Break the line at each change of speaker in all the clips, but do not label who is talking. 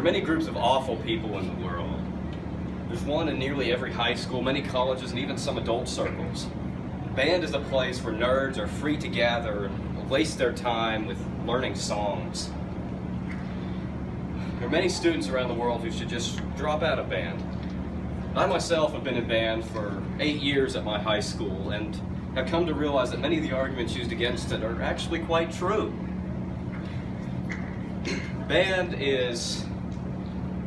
There are many groups of awful people in the world. There's one in nearly every high school, many colleges, and even some adult circles. Band is a place where nerds are free to gather and waste their time with learning songs. There are many students around the world who should just drop out of band. I myself have been in band for 8 years at my high school and have come to realize that many of the arguments used against it are actually quite true. Band is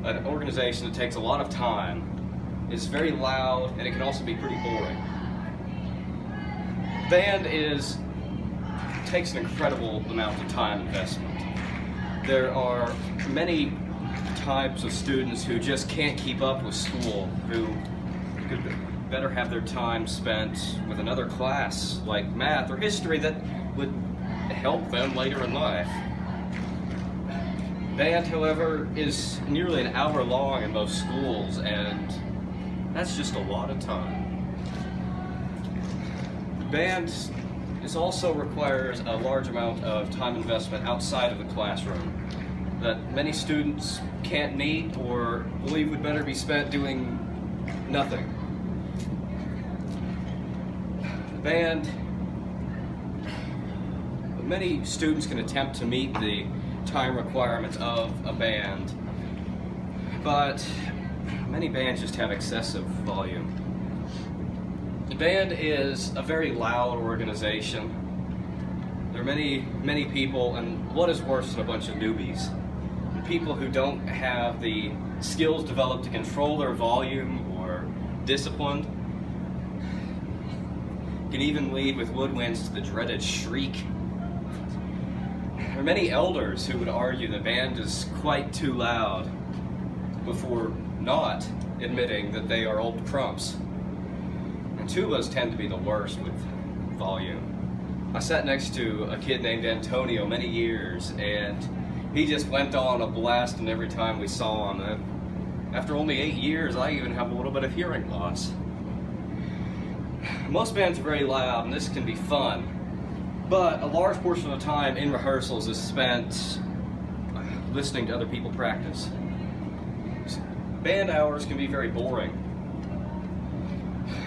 an organization that takes a lot of time, is very loud, and it can also be pretty boring. Band takes an incredible amount of time investment. There are many types of students who just can't keep up with school, who could better have their time spent with another class like math or history that would help them later in life. Band, however, is nearly an hour long in most schools, and that's just a lot of time. Band also requires a large amount of time investment outside of the classroom that many students can't meet or believe would better be spent doing nothing. Band, many students can attempt to meet the time requirements of a band, but many bands just have excessive volume. The band is a very loud organization. There are many people, and what is worse than a bunch of newbies? People who don't have the skills developed to control their volume or discipline, can even lead with woodwinds to the dreaded shriek. There are many elders who would argue the band is quite too loud before not admitting that they are old crumps. And tubas tend to be the worst with volume. I sat next to a kid named Antonio many years, and he just went on a blast, and every time we saw him. And after only 8 years, I even have a little bit of hearing loss. Most bands are very loud, and this can be fun, but a large portion of the time in rehearsals is spent listening to other people practice. Band hours can be very boring.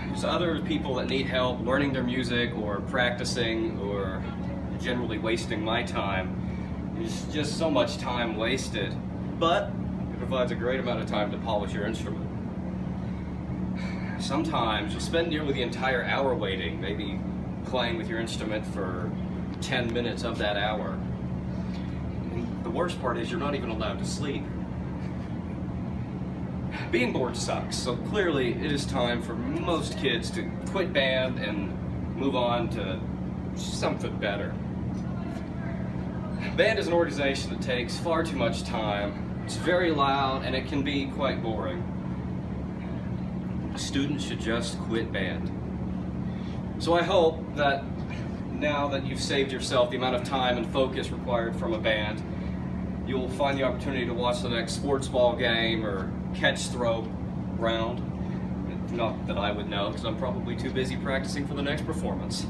There's other people that need help learning their music or practicing or generally wasting my time. There's just so much time wasted, but it provides a great amount of time to polish your instrument. Sometimes you'll spend nearly the entire hour waiting, maybe playing with your instrument for 10 minutes of that hour. And the worst part is you're not even allowed to sleep. Being bored sucks, so clearly it is time for most kids to quit band and move on to something better. Band is an organization that takes far too much time. It's very loud and it can be quite boring. Students should just quit band. So I hope that now that you've saved yourself the amount of time and focus required from a band, you'll find the opportunity to watch the next sports ball game or catch throw round. Not that I would know, because I'm probably too busy practicing for the next performance.